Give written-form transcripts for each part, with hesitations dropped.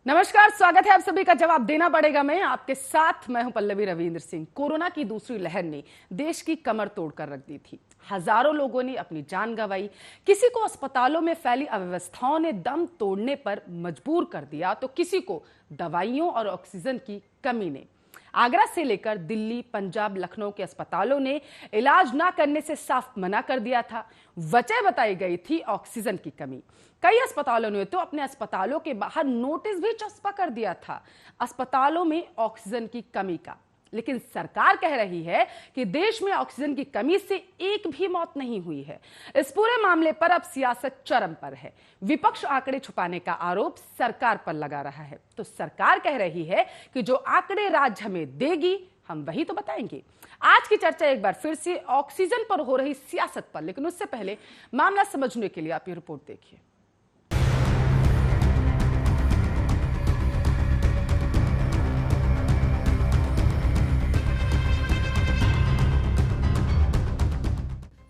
नमस्कार, स्वागत है आप सभी का। जवाब देना पड़ेगा मैं हूं पल्लवी रविंद्र सिंह। कोरोना की दूसरी लहर ने देश की कमर तोड़कर रख दी थी। हजारों लोगों ने अपनी जान गंवाई। किसी को अस्पतालों में फैली अव्यवस्थाओं ने दम तोड़ने पर मजबूर कर दिया, तो किसी को दवाइयों और ऑक्सीजन की कमी ने। आगरा से लेकर दिल्ली, पंजाब, लखनऊ के अस्पतालों ने इलाज ना करने से साफ मना कर दिया था। वजह बताई गई थी ऑक्सीजन की कमी। कई अस्पतालों ने तो अपने अस्पतालों के बाहर नोटिस भी चस्पा कर दिया था अस्पतालों में ऑक्सीजन की कमी का। लेकिन सरकार कह रही है कि देश में ऑक्सीजन की कमी से एक भी मौत नहीं हुई है। इस पूरे मामले पर अब सियासत चरम पर है। विपक्ष आंकड़े छुपाने का आरोप सरकार पर लगा रहा है, तो सरकार कह रही है कि जो आंकड़े राज्य हमें देगी हम वही तो बताएंगे। आज की चर्चा एक बार फिर से ऑक्सीजन पर हो रही सियासत पर, लेकिन उससे पहले मामला समझने के लिए आप ये रिपोर्ट देखिए।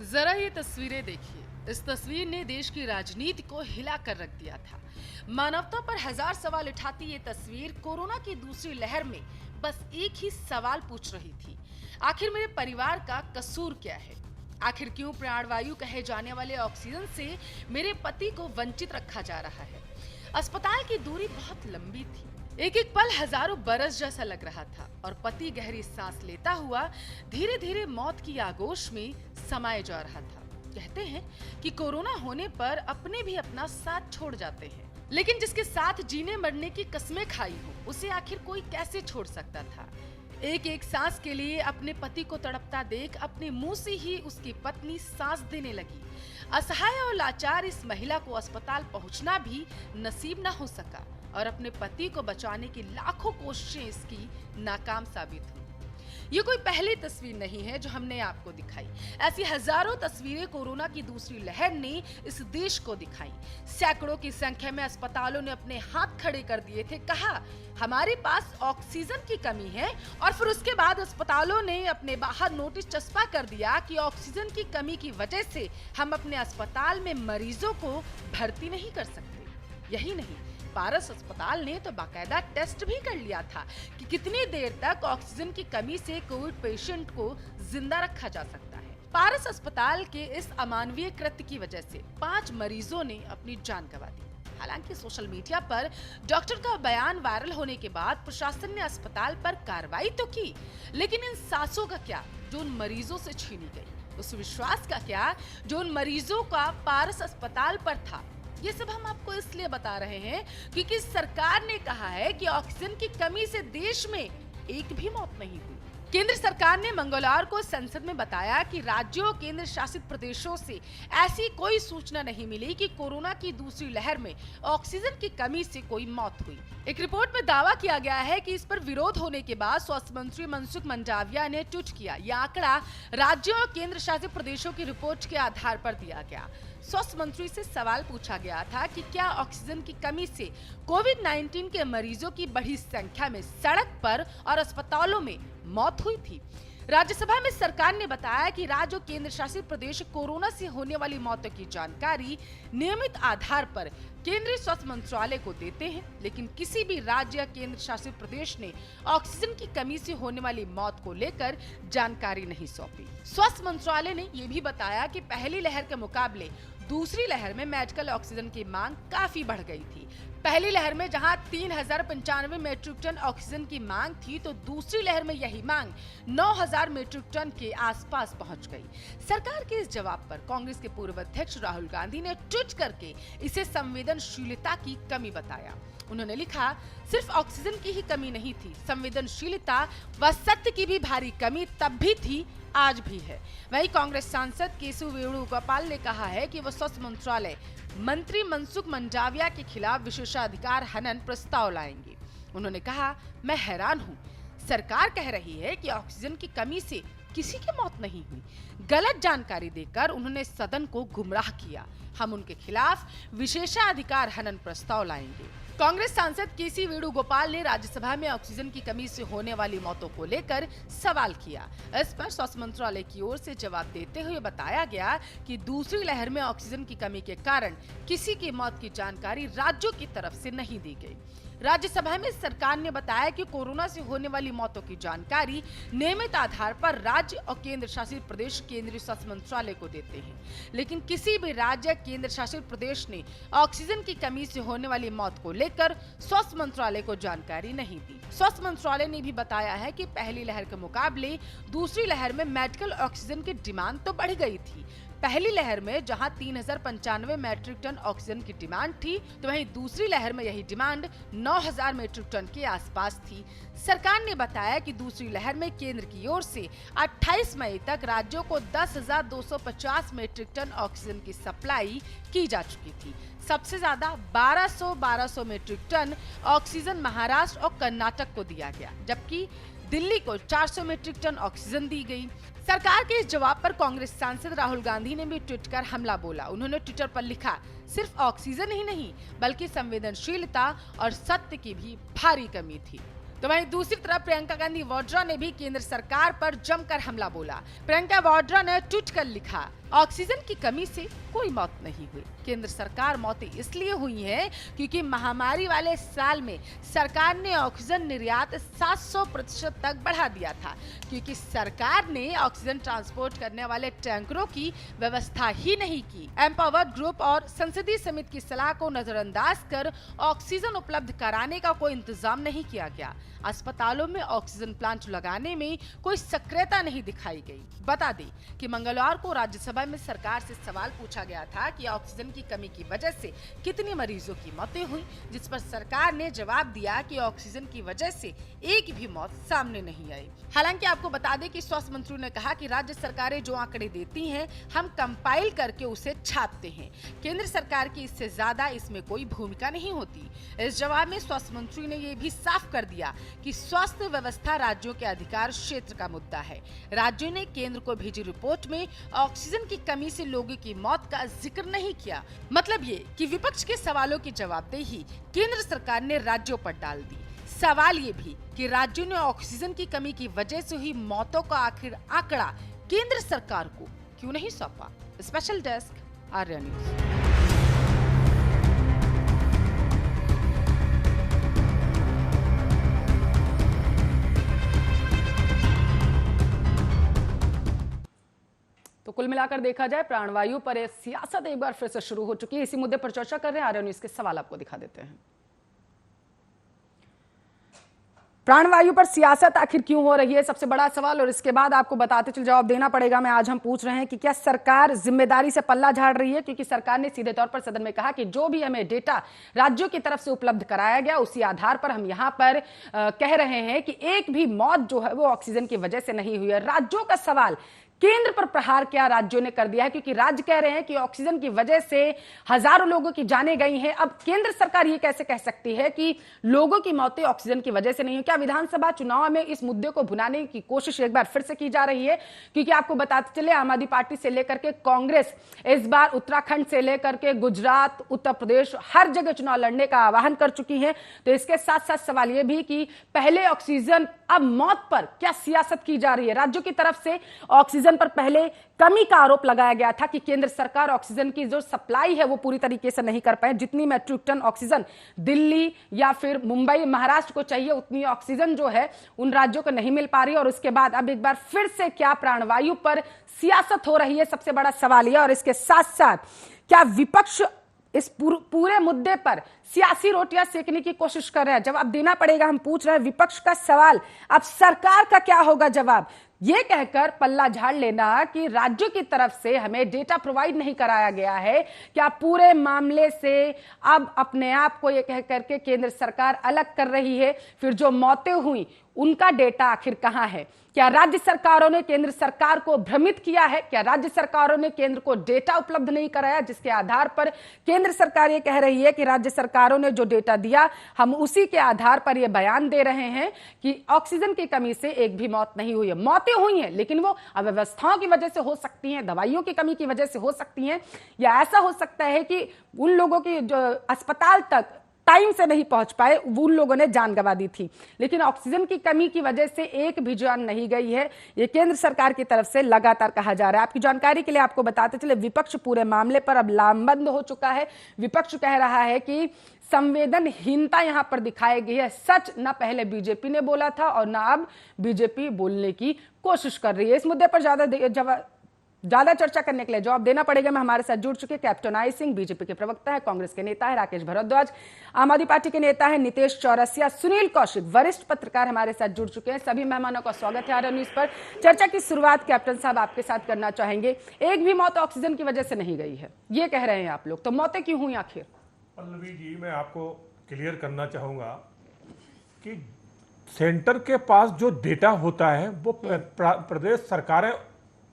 जरा ये तस्वीरें देखिए। इस तस्वीर ने देश की राजनीति को हिला कर रख दिया था। मानवता पर हजार सवाल उठाती ये तस्वीर कोरोना की दूसरी लहर में बस एक ही सवाल पूछ रही थी, आखिर मेरे परिवार का कसूर क्या है? आखिर क्यों प्राणवायु कहे जाने वाले ऑक्सीजन से मेरे पति को वंचित रखा जा रहा है? अस्पताल की दूरी बहुत लंबी थी, एक एक पल हजारों बरस जैसा लग रहा था और पति गहरी सांस लेता हुआ धीरे धीरे मौत की आगोश में समाये जा रहा था। कहते हैं कि कोरोना होने पर अपने भी अपना साथ छोड़ जाते हैं, लेकिन जिसके साथ जीने मरने की कसमें खाई हो उसे आखिर कोई कैसे छोड़ सकता था? एक एक सांस के लिए अपने पति को तड़पता देख अपने मुंह से ही उसकी पत्नी सांस देने लगी। असहाय और लाचार इस महिला को अस्पताल पहुंचना भी नसीब न हो सका और अपने पति को बचाने की लाखों कोशिशें इसकी नाकाम साबित हुई। ये कोई पहली तस्वीर नहीं है जो हमने आपको दिखाई। ऐसी हजारों तस्वीरें कोरोना की दूसरी लहर ने इस देश को दिखाई। सैकड़ों की संख्या में अस्पतालों ने अपने हाथ खड़े कर दिए थे, कहा हमारे पास ऑक्सीजन की कमी है, और फिर उसके बाद अस्पतालों ने अपने बाहर नोटिस चस्पा कर दिया कि ऑक्सीजन की कमी की वजह से हम अपने अस्पताल में मरीजों को भर्ती नहीं कर सकते। यही नहीं, पारस अस्पताल ने तो बाकायदा टेस्ट भी कर लिया था कि कितनी देर तक ऑक्सीजन की कमी से कोविड पेशेंट को जिंदा रखा जा सकता है। पारस अस्पताल के इस अमानवीय कृत्य की वजह से 5 मरीजों ने अपनी जान गंवा दी। हालांकि सोशल मीडिया पर डॉक्टर का बयान वायरल होने के बाद प्रशासन ने अस्पताल पर कार्रवाई तो की, लेकिन इन सांसों का क्या जो उन मरीजों से छीनी गई? उस विश्वास का क्या जो उन मरीजों का पारस अस्पताल पर था? ये सब हम आपको इसलिए बता रहे हैं क्योंकि सरकार ने कहा है कि ऑक्सीजन की कमी से देश में एक भी मौत नहीं हुई। केंद्र सरकार ने मंगलवार को संसद में बताया कि राज्यों और केंद्र शासित प्रदेशों से ऐसी कोई सूचना नहीं मिली कि कोरोना की दूसरी लहर में ऑक्सीजन की कमी से कोई मौत हुई। एक रिपोर्ट में दावा किया गया है कि इस पर विरोध होने के बाद स्वास्थ्य मंत्री मनसुख मंडाविया ने ट्वीट किया। यह आंकड़ा राज्यों और केंद्र शासित प्रदेशों की रिपोर्ट के आधार पर दिया गया। स्वास्थ्य मंत्री से सवाल पूछा गया था कि क्या ऑक्सीजन की कमी से कोविड-19 के मरीजों की बड़ी संख्या में सड़क पर और अस्पतालों में मौत हुई थी। राज्यसभा में सरकार ने बताया कि राज्य और केंद्र शासित प्रदेश कोरोना से होने वाली मौतों की जानकारी नियमित आधार पर केंद्रीय स्वास्थ्य मंत्रालय को देते हैं, लेकिन किसी भी राज्य या केंद्र शासित प्रदेश ने ऑक्सीजन की कमी से होने वाली मौत को लेकर जानकारी नहीं सौंपी। स्वास्थ्य मंत्रालय ने यह भी बताया कि पहली लहर के मुकाबले दूसरी लहर में मेडिकल ऑक्सीजन की मांग काफी बढ़ गई थी। पहली लहर में जहां 3095 मीट्रिक टन ऑक्सीजन की मांग थी, तो दूसरी लहर में यही मांग 9000 मीट्रिक टन के आसपास पहुंच गई। सरकार के इस जवाब पर कांग्रेस के पूर्व अध्यक्ष राहुल गांधी ने ट्वीट करके इसे संवेदनशीलता की कमी बताया। उन्होंने लिखा, सिर्फ ऑक्सीजन की ही कमी नहीं थी, संवेदनशीलता व सत्य की भी भारी कमी तब भी थी, आज भी है। वहीं कांग्रेस सांसद केशव वेणुगोपाल ने कहा है कि वो स्वास्थ्य मंत्रालय मंत्री मनसुख मंडाविया के खिलाफ विशेषाधिकार हनन प्रस्ताव लाएंगे। उन्होंने कहा, मैं हैरान हूँ, सरकार कह रही है कि ऑक्सीजन की कमी से किसी की मौत नहीं हुई। गलत जानकारी देकर उन्होंने सदन को गुमराह किया। हम उनके खिलाफ विशेषाधिकार हनन प्रस्ताव लाएंगे। कांग्रेस सांसद केसी वेणुगोपाल ने राज्यसभा में ऑक्सीजन की कमी से होने वाली मौतों को लेकर सवाल किया। इस पर स्वास्थ्य मंत्रालय की ओर से जवाब देते हुए बताया गया कि दूसरी लहर में ऑक्सीजन की कमी के कारण किसी की मौत की जानकारी राज्यों की तरफ से नहीं दी गई। राज्यसभा में सरकार ने बताया कि कोरोना से होने वाली मौतों की जानकारी नियमित आधार पर राज्य और केंद्र शासित प्रदेश केंद्रीय स्वास्थ्य मंत्रालय को देते हैं, लेकिन किसी भी राज्य या केंद्र शासित प्रदेश ने ऑक्सीजन की कमी से होने वाली मौत को लेकर स्वास्थ्य मंत्रालय को जानकारी नहीं दी। स्वास्थ्य मंत्रालय ने भी बताया है कि पहली लहर के मुकाबले दूसरी लहर में मेडिकल ऑक्सीजन की डिमांड तो बढ़ गई थी। पहली लहर में जहां 3095 मैट्रिक टन ऑक्सीजन की डिमांड थी, तो वहीं दूसरी लहर में यही डिमांड 9000 मैट्रिक टन के आसपास थी। सरकार ने बताया कि दूसरी लहर में केंद्र की ओर से 28 मई तक राज्यों को 10,250 मैट्रिक टन ऑक्सीजन की सप्लाई की जा चुकी थी। सबसे ज्यादा 1200 मैट्रिक टन ऑक्सीजन महाराष्ट्र और कर्नाटक को दिया गया, जबकि दिल्ली को 400 मैट्रिक टन ऑक्सीजन दी गई। सरकार के इस जवाब पर कांग्रेस सांसद राहुल गांधी ने भी ट्वीट कर हमला बोला। उन्होंने ट्विटर पर लिखा, सिर्फ ऑक्सीजन ही नहीं बल्कि संवेदनशीलता और सत्य की भी भारी कमी थी। तो वहीं दूसरी तरफ प्रियंका गांधी वाड्रा ने भी केंद्र सरकार पर जमकर हमला बोला। प्रियंका वाड्रा ने ट्वीट कर लिखा, ऑक्सीजन की कमी से कोई मौत नहीं हुई। केंद्र सरकार मौतें इसलिए हुई हैं क्योंकि महामारी वाले साल में सरकार ने ऑक्सीजन निर्यात 700% तक बढ़ा दिया था, क्योंकि सरकार ने ऑक्सीजन ट्रांसपोर्ट करने वाले टैंकरों की व्यवस्था ही नहीं की। एम्पावर्ड ग्रुप और संसदीय समिति की सलाह को नजरअंदाज कर ऑक्सीजन उपलब्ध कराने का कोई इंतजाम नहीं किया गया। अस्पतालों में ऑक्सीजन प्लांट लगाने में कोई सक्रियता नहीं दिखाई गई। बता दें कि मंगलवार को राज्यसभा में सरकार से सवाल पूछा गया था कि ऑक्सीजन की कमी की वजह से कितने मरीजों की मौतें हुई, जिस पर सरकार ने जवाब दिया कि ऑक्सीजन की वजह से एक भी मौत सामने नहीं आई। हालांकि आपको बता दें कि स्वास्थ्य मंत्री ने कहा कि राज्य सरकारें जो आंकड़े देती हैं, हम कंपाइल करके उसे छापते हैं। केंद्र सरकार की इससे ज्यादा इसमें कोई भूमिका नहीं होती। इस जवाब में स्वास्थ्य मंत्री ने ये भी साफ कर दिया कि स्वास्थ्य व्यवस्था राज्यों के अधिकार क्षेत्र का मुद्दा है। राज्यों ने केंद्र को भेजी रिपोर्ट में ऑक्सीजन की कमी से लोगों की मौत का जिक्र नहीं किया। मतलब ये कि विपक्ष के सवालों की जवाबदेही केंद्र सरकार ने राज्यों पर डाल दी। सवाल ये भी कि राज्यों ने ऑक्सीजन की कमी की वजह से हुई मौतों का आखिर आंकड़ा केंद्र सरकार को क्यों नहीं सौंपा। Special desk, Arya news. तो कुल मिलाकर देखा जाए प्राणवायु पर यह सियासत एक बार फिर से शुरू हो चुकी है। इसी मुद्दे पर चर्चा कर रहे हैं, आर्या न्यूज के सवाल आपको दिखा देते हैं। प्राणवायु पर सियासत आखिर क्यों हो रही है, सबसे बड़ा सवाल। और इसके बाद आपको बताते चल जवाब देना पड़ेगा। मैं आज हम पूछ रहे हैं कि क्या सरकार जिम्मेदारी से पल्ला झाड़ रही है, क्योंकि सरकार ने सीधे तौर पर सदन में कहा कि जो भी हमें डेटा राज्यों की तरफ से उपलब्ध कराया गया उसी आधार पर हम यहां पर कह रहे हैं कि एक भी मौत जो है वो ऑक्सीजन की वजह से नहीं हुई है। राज्यों का सवाल, केंद्र पर प्रहार क्या राज्यों ने कर दिया है, क्योंकि राज्य कह रहे हैं कि ऑक्सीजन की वजह से हजारों लोगों की जानें गई हैं। अब केंद्र सरकार ये कैसे कह सकती है कि लोगों की मौतें ऑक्सीजन की वजह से नहीं हुई। क्या विधानसभा चुनाव में इस मुद्दे को भुनाने की कोशिश एक बार फिर से की जा रही है? क्योंकि आपको बताते चले, आम आदमी पार्टी से लेकर के कांग्रेस इस बार उत्तराखंड से लेकर के गुजरात, उत्तर प्रदेश, हर जगह चुनाव लड़ने का आह्वान कर चुकी है। तो इसके साथ साथ सवाल यह भी कि पहले ऑक्सीजन, अब मौत पर क्या सियासत की जा रही है। राज्यों की तरफ से ऑक्सीजन पर पहले कमी का आरोप लगाया गया था कि केंद्र सरकार ऑक्सीजन की जो सप्लाई है वो पूरी तरीके से नहीं कर पाए। जितनी मैट्रिक टन ऑक्सीजन दिल्ली या फिर मुंबई, महाराष्ट्र को चाहिए, उतनी ऑक्सीजन जो है उन राज्यों को नहीं मिल पा रही। और उसके बाद अब एक बार फिर से क्या प्राणवायु पर सियासत हो रही है, सबसे बड़ा सवाल यह। और इसके साथ साथ क्या विपक्ष इस पूरे मुद्दे पर सियासी रोटियां सेकने की कोशिश कर रहे हैं? जवाब देना पड़ेगा। हम पूछ रहे हैं विपक्ष का सवाल, अब सरकार का क्या होगा जवाब? यह कहकर पल्ला झाड़ लेना कि राज्यों की तरफ से हमें डेटा प्रोवाइड नहीं कराया गया है, क्या पूरे मामले से अब अपने आप को यह कह करके केंद्र सरकार अलग कर रही है? फिर जो मौतें हुई उनका डेटा आखिर कहां है? क्या राज्य सरकारों ने केंद्र सरकार को भ्रमित किया है? क्या राज्य सरकारों ने केंद्र को डेटा उपलब्ध नहीं कराया, जिसके आधार पर केंद्र सरकार ये कह रही है कि राज्य सरकारों ने जो डेटा दिया हम उसी के आधार पर ये बयान दे रहे हैं कि ऑक्सीजन की कमी से एक भी मौत नहीं हुई है। मौतें हुई हैं लेकिन वो अव्यवस्थाओं की वजह से हो सकती हैं, दवाइयों की कमी की वजह से हो सकती हैं, या ऐसा हो सकता है कि उन लोगों की जो अस्पताल तक टाइम से नहीं पहुंच पाए, उन लोगों ने जान गंवा दी थी। लेकिन ऑक्सीजन की कमी की वजह से एक भी जान नहीं गई है, ये केंद्र सरकार की तरफ से लगातार कहा जा रहा है। आपकी जानकारी के लिए आपको बताते चले, विपक्ष पूरे मामले पर अब लामबंद हो चुका है। विपक्ष कह रहा है कि संवेदनहीनता यहां पर दिखाई गई है। सच ना पहले बीजेपी ने बोला था और ना अब बीजेपी बोलने की कोशिश कर रही है। इस मुद्दे पर ज्यादा चर्चा करने के लिए जवाब देना पड़ेगा। मैं हमारे साथ जुड़ चुके कैप्टन आई सिंह, बीजेपी के प्रवक्ता है, कांग्रेस के नेता है राकेश भारद्वाज, आम आदमी पार्टी के नेता है नीतेश चौरसिया, सुनील कौशिक वरिष्ठ पत्रकार हमारे साथ जुड़ चुके हैं। सभी मेहमानों का स्वागत है आर न्यूज पर। चर्चा की शुरुआत कैप्टन साहब आपके साथ करना चाहेंगे। एक भी मौत ऑक्सीजन की वजह से नहीं गई है, ये कह रहे हैं आप लोग, तो मौतें क्यों हुई आखिर? पल्लवी जी, मैं आपको क्लियर करना चाहूंगा कि सेंटर के पास जो डेटा होता है वो प्रदेश सरकारें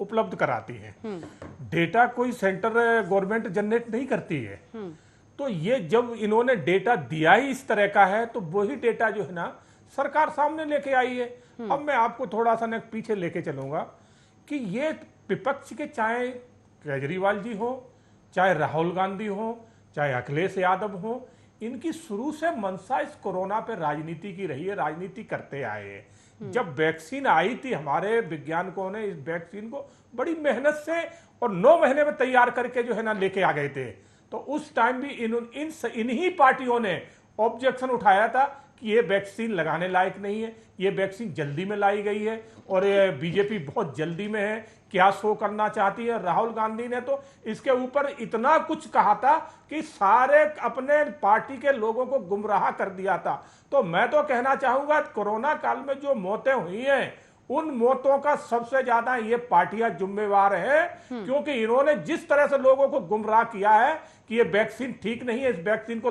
उपलब्ध कराती हैं। डेटा कोई सेंटर गवर्नमेंट जनरेट नहीं करती है। तो ये जब इन्होंने डेटा दिया ही इस तरह का है तो वही डेटा जो है ना सरकार सामने लेके आई है। अब मैं आपको थोड़ा सा पीछे लेके चलूंगा कि ये विपक्ष के, चाहे केजरीवाल जी हो, चाहे राहुल गांधी हो, चाहे अखिलेश यादव हो, इनकी शुरू से मंशा इस कोरोना पे राजनीति की रही है, राजनीति करते आए हैं। जब वैक्सीन आई थी, हमारे वैज्ञानिकों ने इस वैक्सीन को बड़ी मेहनत से और 9 महीने में तैयार करके जो है ना लेके आ गए थे। तो उस टाइम भी इन्हीं पार्टियों ने ऑब्जेक्शन उठाया था कि ये वैक्सीन लगाने लायक नहीं है, ये वैक्सीन जल्दी में लाई गई है और ये बीजेपी बहुत जल्दी में है, क्या शो करना चाहती है। राहुल गांधी ने तो इसके ऊपर इतना कुछ कहा था कि सारे अपने पार्टी के लोगों को गुमराह कर दिया था। तो मैं तो कहना चाहूंगा कोरोना काल में जो मौतें हुई हैं उन मौतों का सबसे ज्यादा ये पार्टियां जिम्मेवार है, क्योंकि इन्होंने जिस तरह से लोगों को गुमराह किया है कि ये वैक्सीन ठीक नहीं है, इस वैक्सीन को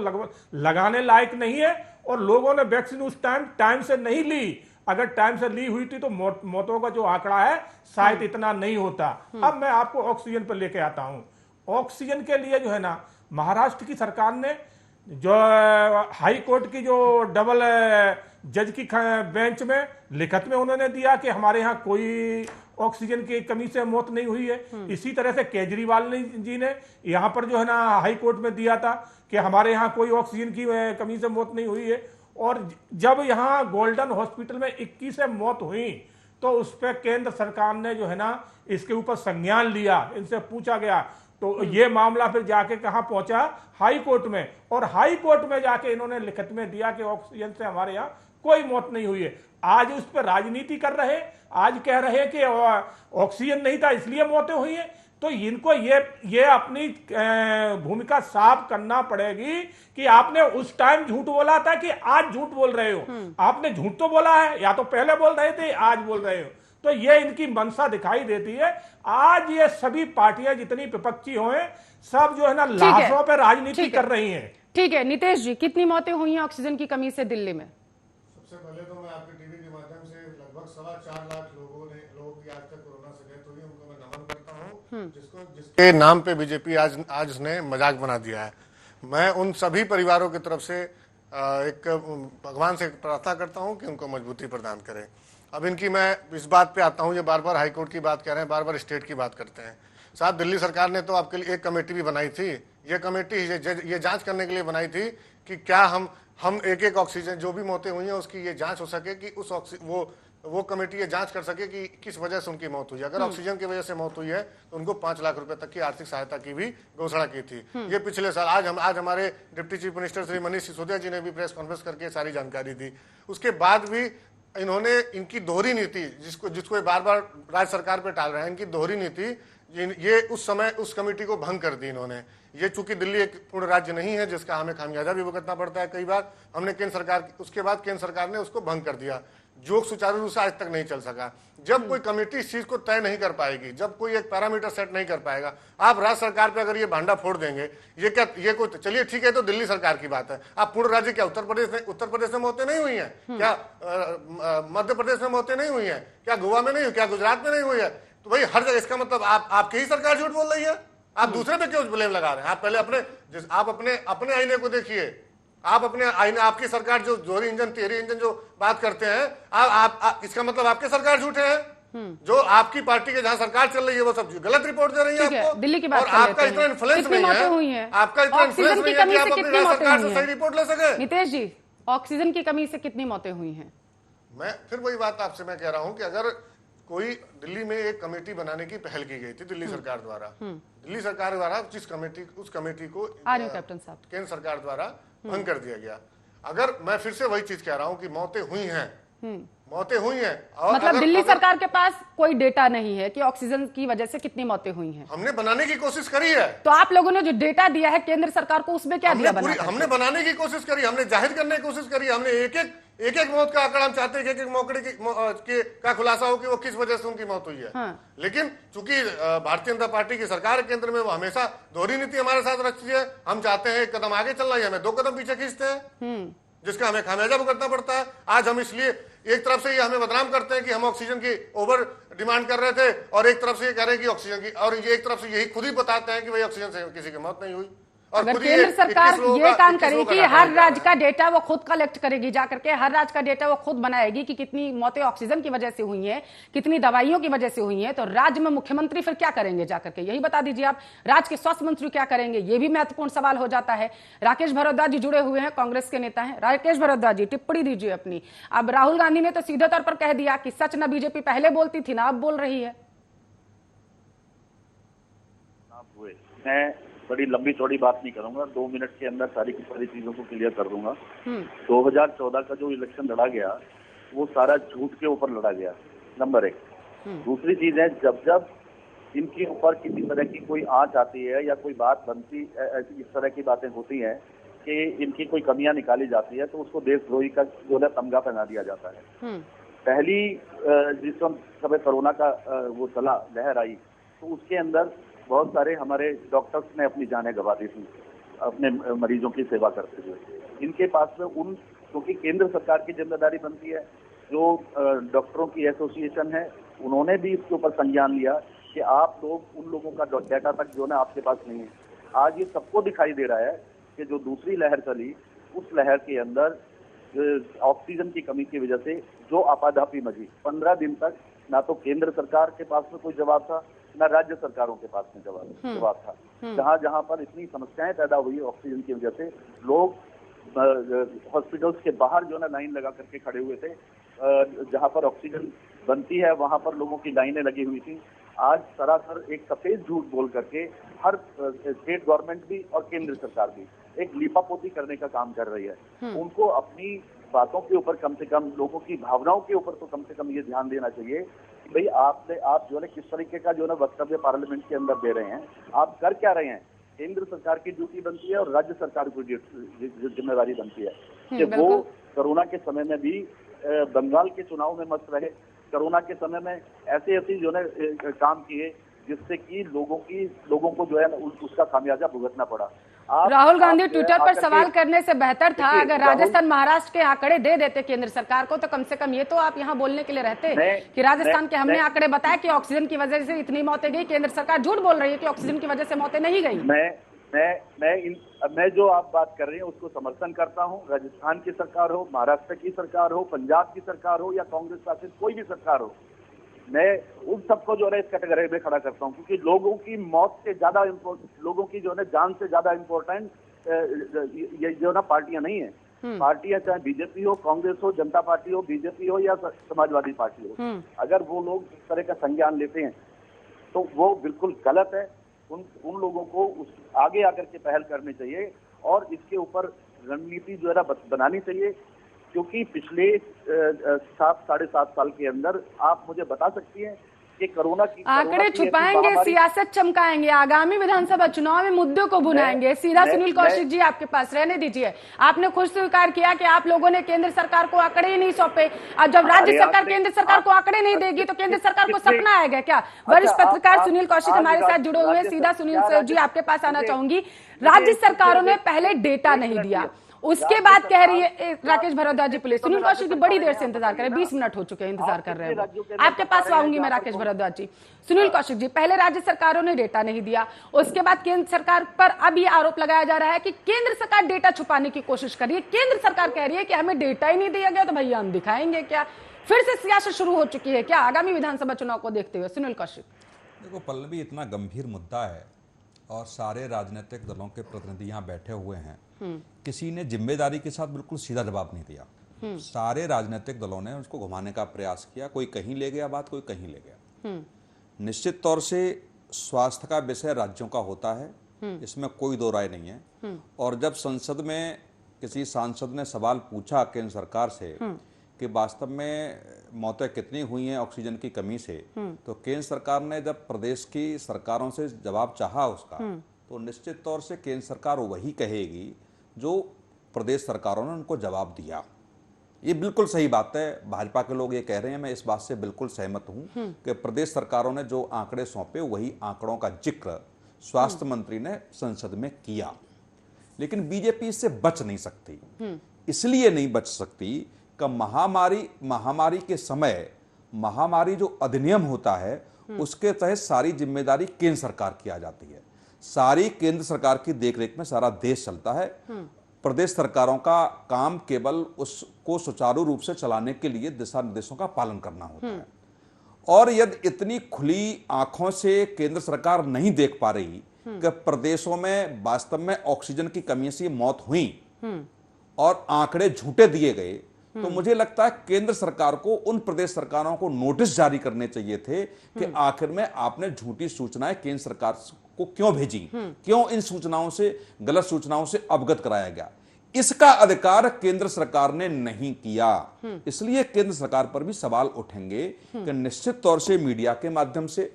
लगाने लायक नहीं है, और लोगों ने वैक्सीन उस टाइम से नहीं ली। अगर टाइम से ली हुई थी तो मौतों का जो आंकड़ा है शायद इतना नहीं होता। अब मैं आपको ऑक्सीजन पर लेके आता हूं। ऑक्सीजन के लिए जो है ना महाराष्ट्र की सरकार ने जो हाई कोर्ट की जो डबल जज की बेंच में लिखित में उन्होंने दिया कि हमारे यहाँ कोई ऑक्सीजन की कमी से मौत नहीं हुई है। इसी तरह से केजरीवाल जी ने यहाँ पर जो है ना हाई कोर्ट में दिया था कि हमारे यहाँ कोई ऑक्सीजन की कमी से मौत नहीं हुई है। और जब यहाँ गोल्डन हॉस्पिटल में 21 से मौत हुई तो उस पर केंद्र सरकार ने जो है ना इसके ऊपर संज्ञान लिया, इनसे पूछा गया, तो ये मामला फिर जाके कहां पहुंचा, हाई कोर्ट में। और हाई कोर्ट में जाके इन्होंने लिखित में दिया कि ऑक्सीजन से हमारे यहाँ कोई मौत नहीं हुई है। आज उस पर राजनीति कर रहे, आज कह रहे हैं कि ऑक्सीजन नहीं था इसलिए मौतें हुई हैं। तो इनको ये अपनी भूमिका साफ करना पड़ेगी कि आपने उस टाइम झूठ बोला था कि आज झूठ बोल रहे हो। आपने झूठ तो बोला है, या तो पहले बोल रहे थे आज बोल रहे हो। तो ये इनकी मंशा दिखाई देती है। आज ये सभी पार्टियां जितनी विपक्षी हुए सब जो है ना लाशों पे राजनीति कर रही हैं। ठीक है नीतेश जी, कितनी मौतें हुई हैं ऑक्सीजन की कमी से दिल्ली में? सबसे पहले तो मैं आपके टीवी के माध्यम से लगभग 4.25 लाख लोगों की आज तक कोरोना से डेथ हुई, उनको मैं नमन करता हूँ, जिसके नाम पे बीजेपी आज उसने मजाक बना दिया है। मैं उन सभी परिवारों की तरफ से एक भगवान से प्रार्थना करता हूँ कि उनको मजबूती प्रदान करें। अब इनकी मैं इस बात पे आता हूँ, ये बार बार हाईकोर्ट की बात कर रहे हैं, बार बार स्टेट की बात करते हैं। साहब, दिल्ली सरकार ने तो आपके लिए एक कमेटी भी बनाई थी। ये कमेटी ये जांच करने के लिए बनाई थी कि क्या हम एक ऑक्सीजन जो भी मौतें हुई हैं उसकी ये जांच हो सके कि वो कमेटी ये जांच कर सके कि किस वजह से उनकी मौत हुई। अगर ऑक्सीजन की वजह से मौत हुई है तो उनको 5 लाख रुपए तक की आर्थिक सहायता की भी घोषणा की थी। ये पिछले साल आज हमारे deputy chief minister Shri Manish Sisodia ji ने भी प्रेस कॉन्फ्रेंस करके सारी जानकारी दी। उसके बाद भी इन्होंने इनकी दोहरी नीति, जिसको बार बार राज्य सरकार पे टाल रहे हैं, इनकी दोहरी नीति, ये उस समय उस कमेटी को भंग कर दी इन्होंने। ये चूंकि दिल्ली एक पूर्ण राज्य नहीं है जिसका हमें खामियाजा भी भुगतना पड़ता है कई बार, हमने उसके बाद केंद्र सरकार ने उसको भंग कर दिया, जो सुचारू रूप से आज तक नहीं चल सका। जब कोई कमेटी इस चीज को तय नहीं कर पाएगी, जब कोई एक पैरामीटर सेट नहीं कर पाएगा, आप राज्य सरकार पे अगर ये भांडा फोड़ देंगे, ये कोई, चलिए ठीक है, तो दिल्ली सरकार की बात है। आप पूर्ण राज्य, क्या उत्तर प्रदेश में मौतें नहीं हुई हैं? क्या मध्य प्रदेश में मौतें नहीं हुई हैं? क्या गोवा में नहीं हुई? क्या गुजरात में नहीं हुई है? तो भाई हर जगह, इसका मतलब आपकी ही सरकार झूठ बोल रही है। आप दूसरे पे क्यों ब्लेम लगा रहे हैं? आप पहले अपने आईने को देखिए। आप अपने आईने, आपकी सरकार जो जोहरी इंजन, तेरी इंजन जो बात करते हैं, इसका मतलब आपके सरकार झूठे हैं। जो आपकी पार्टी के जहां सरकार चल रही है वो सब गलत रिपोर्ट दे रही है ठीक है, आपको। दिल्ली की बात और कर आपका लेते इतना हैं। इन्फ्लुएंस कितनी नहीं मौतें है, हुई हैं? आपका इतना ऑक्सीजन इन्फ्लुएंस की नहीं है कमी कि से आप अपनी कितनी राज्य मौतें सरकार हुई से सही हैं? रिपोर्ट ले सके। नितेश जी, ऑक्सीजन की कमी से कितनी मौतें हुई हैं? मैं फिर वही बात आपसे मैं कह रहा हूं कि अगर कोई दिल्ली में एक कमेटी बनाने की पहल की गई थी दिल्ली सरकार द्वारा, दिल्ली सरकार द्वारा उस कमेटी को आ रही हूं कैप्टन साहब। केंद्र सरकार द्वारा भंग कर दिया गया। अगर मैं फिर से वही चीज कह रहा हूं कि मौतें हुई हैं, मौतें हुई हैं, और मतलब दिल्ली अगर सरकार के पास कोई डेटा नहीं है कि ऑक्सीजन की वजह से कितनी मौतें हुई हैं। हमने बनाने की कोशिश करी है, तो आप लोगों ने जो डेटा दिया है केंद्र सरकार को, उसमें क्या दिया बना? हमने बनाने की कोशिश करी, हमने जाहिर करने की कोशिश करी, हमने एक एक मौत का आंकड़ा हम चाहते हैं कि एक एक मौके का खुलासा हो कि वो किस वजह से उनकी मौत हुई है। हाँ। लेकिन चूंकि भारतीय जनता पार्टी की सरकार केंद्र में वो हमेशा दोहरी नीति हमारे साथ रखती है। हम चाहते हैं एक कदम आगे चलना है, हमें 2 कदम पीछे खींचते हैं, जिसका हमें खामियाजा भुगतना पड़ता है। आज हम इसलिए एक तरफ से ये हमें बदनाम करते हैं कि हम ऑक्सीजन की ओवर डिमांड कर रहे थे, और एक तरफ से ये कह रहे हैं कि ऑक्सीजन की, और ये एक तरफ से यही खुद ही बताते हैं कि भाई ऑक्सीजन से किसी की मौत नहीं हुई। और अगर खुद ही केंद्र सरकार 21 लोगों ये का- काम 21 लोगों करेगी, का हर डाटा राज्य का डेटा वो खुद कलेक्ट करेगी जाकर के, हर राज्य का डेटा वो खुद बनाएगी कि कितनी मौतें ऑक्सीजन की वजह से हुई हैं, कितनी दवाइयों की वजह से हुई हैं, तो राज्य में मुख्यमंत्री फिर क्या करेंगे जाकर के? यही बता दीजिए आप। राज्य के स्वास्थ्य मंत्री क्या करेंगे? ये भी महत्वपूर्ण सवाल हो जाता है। राकेश भारद्वाज जी जुड़े हुए हैं, कांग्रेस के नेता हैं। राकेश भारद्वाज जी, टिप्पणी दीजिए अपनी। अब राहुल गांधी ने तो सीधे तौर पर कह दिया कि सच ना बीजेपी पहले बोलती थी ना अब बोल रही है। मैं बड़ी लंबी चौड़ी बात नहीं करूंगा, 2 मिनट के अंदर सारी की सारी चीजों को क्लियर कर दूंगा। 2014 का जो इलेक्शन लड़ा गया वो सारा झूठ के ऊपर लड़ा गया, नंबर 1। दूसरी चीज है, जब जब इनके ऊपर किसी तरह की कोई आंच आती है या कोई बात बनती, ऐसी इस तरह की बातें होती हैं कि इनकी कोई कमियां निकाली जाती है, तो उसको देशद्रोही का जो है तमगा पहना दिया जाता है। पहली जिस समय कोरोना का वो चला, लहर आई, तो उसके अंदर बहुत सारे हमारे डॉक्टर्स ने अपनी जानें गंवा दी थी अपने मरीजों की सेवा करते हुए। इनके पास में क्योंकि केंद्र सरकार की जिम्मेदारी बनती है, जो डॉक्टरों की एसोसिएशन है उन्होंने भी इसके ऊपर संज्ञान लिया कि आप लोग उन लोगों का डाटा तक जो है आपके पास नहीं है। आज ये सबको दिखाई दे रहा है कि जो दूसरी लहर चली, उस लहर के अंदर ऑक्सीजन की कमी की वजह से जो आपाधापी मची, 15 दिन तक ना तो केंद्र सरकार के पास में कोई जवाब था, ना राज्य सरकारों के पास में जवाब था। जहां जहां पर इतनी समस्याएं पैदा हुई ऑक्सीजन की वजह से, लोग हॉस्पिटल्स के बाहर जो है ना लाइन लगा करके खड़े हुए थे। जहां पर ऑक्सीजन बनती है वहां पर लोगों की लाइनें लगी हुई थी। आज सरासर एक सफेद झूठ बोल करके हर स्टेट गवर्नमेंट भी और केंद्र सरकार भी एक लीपापोती करने का काम कर रही है। उनको अपनी बातों के ऊपर कम से कम, लोगों की भावनाओं के ऊपर तो कम से कम ये ध्यान देना चाहिए कि भाई आप जो है किस तरीके का जो है वक्तव्य पार्लियामेंट के अंदर दे रहे हैं, आप कर क्या रहे हैं। केंद्र सरकार की ड्यूटी बनती है और राज्य सरकार की जिम्मेदारी बनती है कि वो कोरोना के समय में भी बंगाल के चुनाव में मस्त रहे, कोरोना के समय में ऐसे जो है काम किए जिससे कि लोगों को जो है उसका खामियाजा भुगतना पड़ा। राहुल गांधी ट्विटर पर सवाल करने से बेहतर था अगर राजस्थान महाराष्ट्र के आंकड़े दे देते केंद्र सरकार को, तो कम से कम ये तो आप यहाँ बोलने के लिए रहते कि राजस्थान के हमने आंकड़े बताया कि ऑक्सीजन की वजह से इतनी मौतें गई, केंद्र सरकार झूठ बोल रही है कि ऑक्सीजन की वजह से मौतें नहीं गई। मैं जो आप बात कर रही हैं उसको समर्थन करता हूं। राजस्थान की सरकार हो, महाराष्ट्र की सरकार हो, पंजाब की सरकार हो या कांग्रेस शासित कोई भी सरकार हो, मैं उन सबको जो है इस कैटेगरी में खड़ा करता हूं, क्योंकि लोगों की मौत से ज्यादा लोगों की जो है जान से ज्यादा इम्पोर्टेंट ये जो ना पार्टियां नहीं है। पार्टियां चाहे बीजेपी हो, कांग्रेस हो, जनता पार्टी हो, बीजेपी हो या समाजवादी पार्टी हो, अगर वो लोग इस तरह का संज्ञान लेते हैं तो वो बिल्कुल गलत है। उन लोगों को आगे आकर के पहल करनी चाहिए और इसके ऊपर रणनीति जो है ना बनानी चाहिए, क्योंकि पिछले 7-7.5 साल के अंदर आप मुझे बता सकती हैं कि कोरोना की आंकड़े छुपाएंगे, सियासत चमकाएंगे, आगामी विधानसभा चुनाव में मुद्दों को भुनाएंगे। सीधा सुनील कौशिक जी आपके पास रहने दीजिए। आपने खुद स्वीकार किया कि आप लोगों ने केंद्र सरकार को आंकड़े ही नहीं सौंपे, और जब राज्य सरकार केंद्र सरकार को आंकड़े नहीं देगी तो केंद्र सरकार को सपना आएगा क्या? वरिष्ठ पत्रकार सुनील कौशिक हमारे साथ जुड़े हुए हैं। सीधा सुनील जी आपके पास आना चाहूंगी। राज्य सरकारों ने पहले डेटा नहीं दिया, उसके बाद कह रही है राकेश भारद्वाज जी पुलिस। सुनील कौशिक जी बड़ी देर से इंतजार कर रहे हैं, 20 मिनट हो चुके हैं इंतजार कर रहे हैं। आपके पास आऊंगी मैं राकेश भारद्वाज जी। सुनील कौशिक जी, पहले राज्य सरकारों ने डेटा नहीं दिया, उसके बाद केंद्र सरकार पर अब ये आरोप लगाया जा रहा है कि केंद्र सरकार डेटा छुपाने की कोशिश कर रही है। केंद्र सरकार कह रही है कि हमें डेटा ही नहीं दिया गया तो भैया हम दिखाएंगे क्या। फिर से सियासत शुरू हो चुकी है क्या आगामी विधानसभा चुनाव को देखते हुए? सुनील कौशिक। देखो पल्लवी, इतना गंभीर मुद्दा है और सारे राजनीतिक दलों के प्रतिनिधि यहाँ बैठे हुए हैं, किसी ने जिम्मेदारी के साथ बिल्कुल सीधा जवाब नहीं दिया। सारे राजनीतिक दलों ने उसको घुमाने का प्रयास किया, कोई कहीं ले गया बात, कोई कहीं ले गया। निश्चित तौर से स्वास्थ्य का विषय राज्यों का होता है, इसमें कोई दो राय नहीं है। और जब संसद में किसी सांसद ने सवाल पूछा केंद्र सरकार से कि वास्तव में मौतें कितनी हुई हैं ऑक्सीजन की कमी से, तो केंद्र सरकार ने जब प्रदेश की सरकारों से जवाब चाहा उसका, तो निश्चित तौर से केंद्र सरकार वही कहेगी जो प्रदेश सरकारों ने उनको जवाब दिया। ये बिल्कुल सही बात है, भाजपा के लोग ये कह रहे हैं, मैं इस बात से बिल्कुल सहमत हूं कि प्रदेश सरकारों ने जो आंकड़े सौंपे वही आंकड़ों का जिक्र स्वास्थ्य मंत्री ने संसद में किया। लेकिन बीजेपी इससे बच नहीं सकती। इसलिए नहीं बच सकती कि महामारी के समय महामारी जो अधिनियम होता है उसके तहत सारी जिम्मेदारी केंद्र सरकार की आ जाती है। सारी केंद्र सरकार की देखरेख में सारा देश चलता है। प्रदेश सरकारों का काम केवल उसको सुचारू रूप से चलाने के लिए दिशा निर्देशों का पालन करना होता है। और यदि इतनी खुली आंखों से केंद्र सरकार नहीं देख पा रही कि प्रदेशों में वास्तव में ऑक्सीजन की कमी से मौत हुई और आंकड़े झूठे दिए गए, तो मुझे लगता है केंद्र सरकार को उन प्रदेश सरकारों को नोटिस जारी करने चाहिए थे कि आखिर में आपने झूठी सूचनाएं केंद्र सरकार को क्यों भेजी, क्यों इन सूचनाओं से, गलत सूचनाओं से अवगत कराया गया। इसका अधिकार केंद्र सरकार ने नहीं किया। इसलिए केंद्र सरकार पर भी सवाल उठेंगे कि निश्चित तौर से मीडिया के माध्यम से,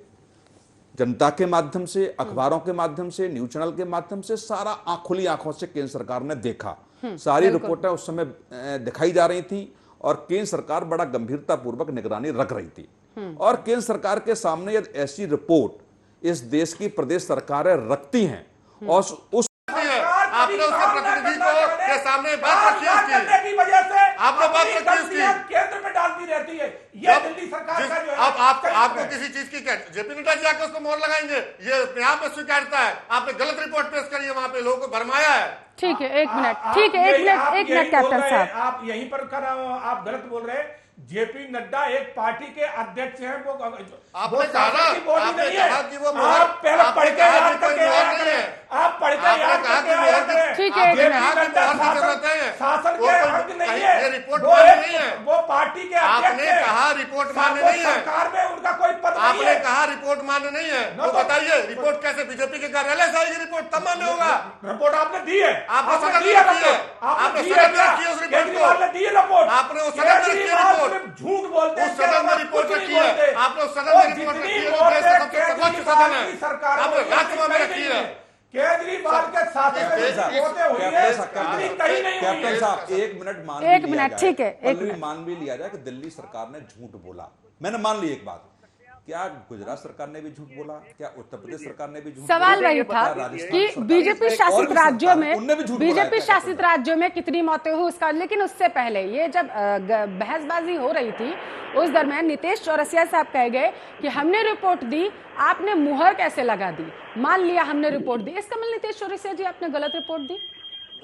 जनता के माध्यम से, अखबारों के माध्यम से, न्यूज चैनल के माध्यम से सारा खुली आंखों से केंद्र सरकार ने देखा। सारी रिपोर्टें उस समय दिखाई जा रही थी और केंद्र सरकार बड़ा गंभीरता पूर्वक निगरानी रख रही थी। और केंद्र सरकार के सामने यदि ऐसी रिपोर्ट इस देश की प्रदेश सरकारें रखती हैं और उस आपने उसके प्रतिनिधि को के सामने बात रखी उसकी की वजह से आपने बात रखी उसकी केंद्र में डालती रहती है। ये दिल्ली सरकार का जो है अब आपको किसी चीज की क्या, जेपी नड्डा जी आकर उस पर मोहर लगाएंगे, ये अपने आप में स्वीकारता है। आपने गलत रिपोर्ट पेश करी है, वहां पे लोगों को भरमाया है। ठीक है, एक मिनट, ठीक है, एक मिनट कैप्टन साहब, आप यहीं पर आप गलत बोल रहे हैं। जेपी नड्डा एक पार्टी के अध्यक्ष हैं, वो आपने कहा की बॉडी नहीं है। कि वो आप पहले पढ़ के याद करके आया करें, आप पढ़ के याद करके आया करें। ठीक है, शासन के हक नहीं है, ये रिपोर्ट मान्य नहीं है। वो पार्टी के आपने कहा रिपोर्ट मान्य नहीं है, सरकार में उनका कोई पद नहीं आपने है। कहा रिपोर्ट मान्य नहीं है, तो बताइए रिपोर्ट कैसे बीजेपी के कार्यालय से आएगी? रिपोर्ट तब मान्य होगा। रिपोर्ट आपने दी है, आपने सदन में दी है रखी है, रिपोर्ट, आपने दी सदन में है, रखी है उस रिपोर्ट केजरीवाल ने दी है रिपोर्ट, को, आपने उस सदन में रखी है रिपोर्ट, झूठ बोलते हैं, उस सदन में रिपोर्ट रखी है, आपने उस सदन में रिपोर्ट रखी है, जो देश का सबसे सर्वोच्च सदन है, आपने राज्यसभा में रखी है। केजरीवाल के साथ कैप्टन साहब एक मिनट मान, एक मिनट, ठीक है, एक मिनट मान भी लिया जाए कि दिल्ली सरकार ने झूठ बोला, मैंने मान ली एक बात। क्या गुजरात सरकार ने भी झूठ बोला? क्या उत्तर प्रदेश सरकार ने भी झूठ बोला? सवाल वही था कि बीजेपी शासित राज्यों में कितनी मौतें हुई उसका, लेकिन उससे पहले ये जब बहसबाजी हो रही थी उस दरमियान नीतीश चौरसिया साहब कह गए कि हमने रिपोर्ट दी, आपने मुहर कैसे लगा दी? मान लिया हमने रिपोर्ट दी, इसका मतलब नीतीश चौरसिया जी आपने गलत रिपोर्ट दी?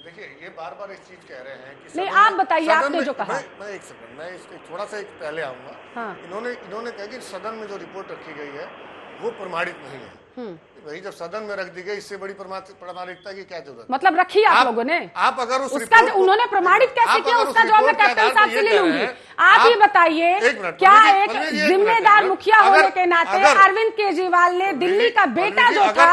देखिए ये बार बार एक चीज कह रहे हैं कि नहीं, आप बताइए, आपने जो कहा। मैं एक सेकंड, मैं इसके थोड़ा सा एक पहले आऊंगा। हाँ। इन्होंने कहा कि सदन में जो रिपोर्ट रखी गई है वो प्रमाणित नहीं है। भाई जब सदन में रख दी गई, इससे बड़ी प्रमाणिकता की क्या जरूरत? मतलब रखी आप लोगों ने, आप अगर उसका उन्होंने प्रमाणित कैसे किया, उसका जवाब मैं कैप्टन साहब से ले लूंगी। आप ही बताइए, क्या एक जिम्मेदार मुखिया होने के नाते अरविंद केजरीवाल ने दिल्ली का बेटा जो था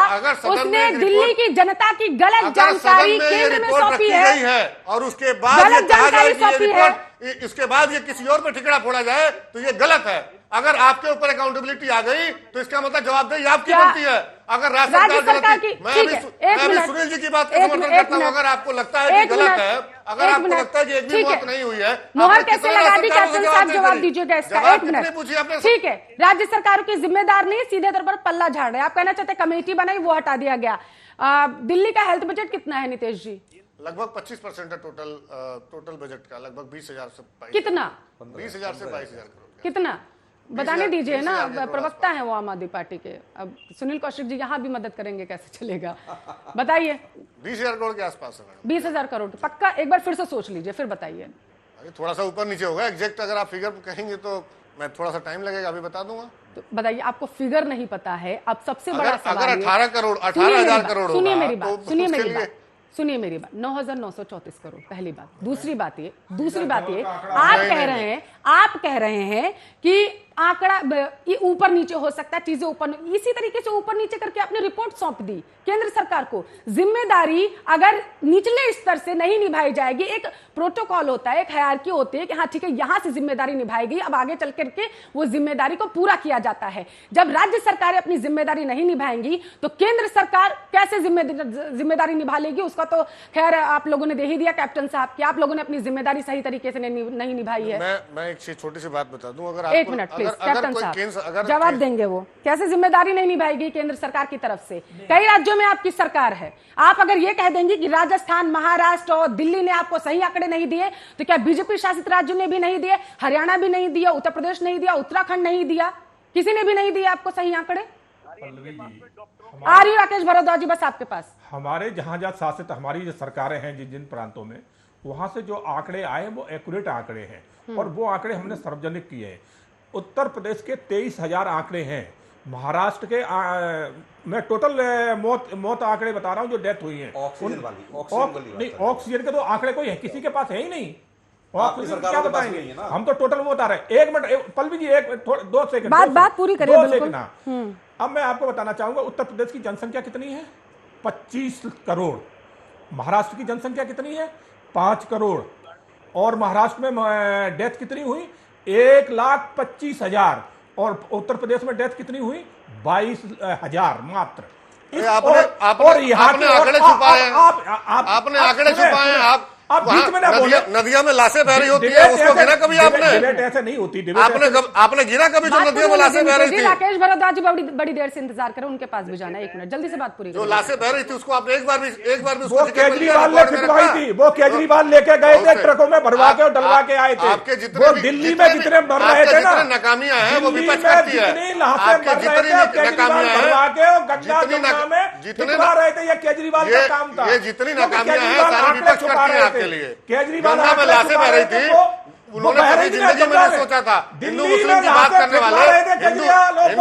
उसने दिल्ली की जनता की गलत जानकारी केंद्र में सौंपी है और उसके बाद गलत जानकारी सौंपी है, इसके बाद ये किसी और पे ठिकरा फोड़ा जाए तो ये गलत है। अगर आपके ऊपर अकाउंटेबिलिटी आ गई तो इसका मतलब जवाबदेही आपकी बनती है। अगर राज्य सरकार की, मैं अभी सुनील जी की बात का समर्थन करता हूं। अगर आपको लगता है कि गलत है, अगर आपको लगता है कि एक भी मौत नहीं हुई है, मोहर कैसे लगा दी? कैप्टन साहब जवाब दीजिएगा इसका। एक मिनट, ठीक है, राज्य सरकारों की जिम्मेदार नहीं, सीधे तौर पर पल्ला झाड़ रहे हैं। आप कहना चाहते कमेटी बनाई, वो हटा दिया गया। दिल्ली का हेल्थ बजट कितना है नीतीश जी? लगभग 25% है टोटल बजट का, लगभग 20,000 से कितना? 20,000 से 22,000 करोड़। कितना बताने दीजिए ना, प्रवक्ता है वो आम आदमी पार्टी के। अब सुनील कौशिक जी यहाँ भी मदद करेंगे, कैसे चलेगा बताइए? 20,000 करोड़ के आसपास है। 20,000 करोड़ पक्का? एक बार फिर से सोच लीजिए, फिर बताइए। अरे थोड़ा सा ऊपर नीचे होगा, एग्जैक्ट अगर आप फिगर कहेंगे तो मैं थोड़ा सा टाइम लगेगा, अभी बता दूंगा। तो बताइए, आपको फिगर नहीं पता है। अब सबसे बड़ा सवाल अगर 18 करोड़, सुनिए 18,000 करोड़ सुनिए होगा, मेरी बात, तो सुनिए उसके मेरी लिए- बात, सुनिए मेरी बात। 9,934 करोड़, पहली बात। दूसरी बात ये आप कह रहे हैं कि आंकड़ा ये ऊपर नीचे हो सकता है, चीजें ऊपर, इसी तरीके से ऊपर नीचे करके आपने रिपोर्ट सौंप दी केंद्र सरकार को। जिम्मेदारी अगर निचले स्तर से नहीं निभाई जाएगी, एक प्रोटोकॉल होता है, एक हायरार्की होती है कि हाँ ठीक है, यहां से जिम्मेदारी निभाएगी, अब आगे चल करके वो जिम्मेदारी को पूरा किया जाता है। जब राज्य सरकारें अपनी जिम्मेदारी नहीं निभाएंगी तो केंद्र सरकार कैसे जिम्मेदारी निभा लेगी? उसका तो खैर आप लोगों ने दे ही दिया कैप्टन साहब कि आप लोगों ने अपनी जिम्मेदारी सही तरीके से नहीं निभाई है। मैं एक चीज, छोटी सी बात बता दूं, अगर एक मिनट प्लीज, कैप्टन साहब जवाब देंगे वो कैसे जिम्मेदारी नहीं निभाएगी केंद्र सरकार की तरफ से? कई राज्यों में आपकी सरकार है, आप अगर ये कह देंगे कि राजस्थान, महाराष्ट्र और दिल्ली ने आपको सही आंकड़े नहीं दिए, तो क्या बीजेपी शासित राज्यों ने भी नहीं दिए? हरियाणा भी नहीं दिया, उत्तर प्रदेश नहीं दिया, उत्तराखंड नहीं दिया, किसी ने भी नहीं दिया आपको सही आंकड़े? आ रही राकेश भारद्वाज जी, बस आपके पास। हमारे जहां जहां शासित हमारी जो सरकारें हैं, जिन जिन प्रांतों में, वहां से जो आंकड़े आए वो एक्यूरेट आंकड़े हैं और वो आंकड़े हमने सार्वजनिक किए हैं। उत्तर प्रदेश के 23,000 आंकड़े हैं। महाराष्ट्र के मैं टोटल मौत आंकड़े बता रहा हूं जो डेथ हुई है। ऑक्सीजन के तो आंकड़े कोई है, किसी के पास है ही नहीं। ऑक्सीजन क्या बताएंगे? हम तो टोटल वो बता रहे हैं। एक मिनट पल्लवी जी, 2 सेकंड बात पूरी करिए। 2 सेकंड। अब मैं आपको बताना चाहूंगा उत्तर प्रदेश की जनसंख्या कितनी है? 25 करोड़। महाराष्ट्र की जनसंख्या कितनी है? 5 करोड़। और महाराष्ट्र में डेथ कितनी हुई? 1,25,000। और उत्तर प्रदेश में डेथ कितनी हुई? 22,000 मात्र। आपने आंकड़े छुपाए हैं, आपने आंकड़े छुपाए हैं। आप बीच में ना बोले। नदियों में लाशें बह रही होती है, उसको गिना कभी आपने? डिबेट ऐसे नहीं होती। आपने गिना कभी जो नदियों में लाशें बह रही थी? राकेश भारद्वाज जी बड़ी देर से इंतजार करें, उनके पास भी जाना है। 1 मिनट जल्दी से बात पूरी जो लाशें बह रही थी उसको आपने एक बार भी वो केजरीवाल ने फिटवाई थी। वो केजरीवाल लेके गए थे, ट्रकों में भरवा के और डलवा के आए थे। आपके जितने दिल्ली में जितने मर रहे थे ना, नाकामियां हैं वो विपक्ष करती है। जितनी नाकामियां भरवा के और गंगा जमुना में जितवा रहे थे, ये केजरीवाल का काम था। ये जितनी नाकामियां हैं सारी विपक्ष करती है आपके लिए। गंगा में लाशें बह रही थी, उन्होंने कभी जिंदगी में नहीं सोचा था। हिंदू मुस्लिम की बात करने वाले, हिंदू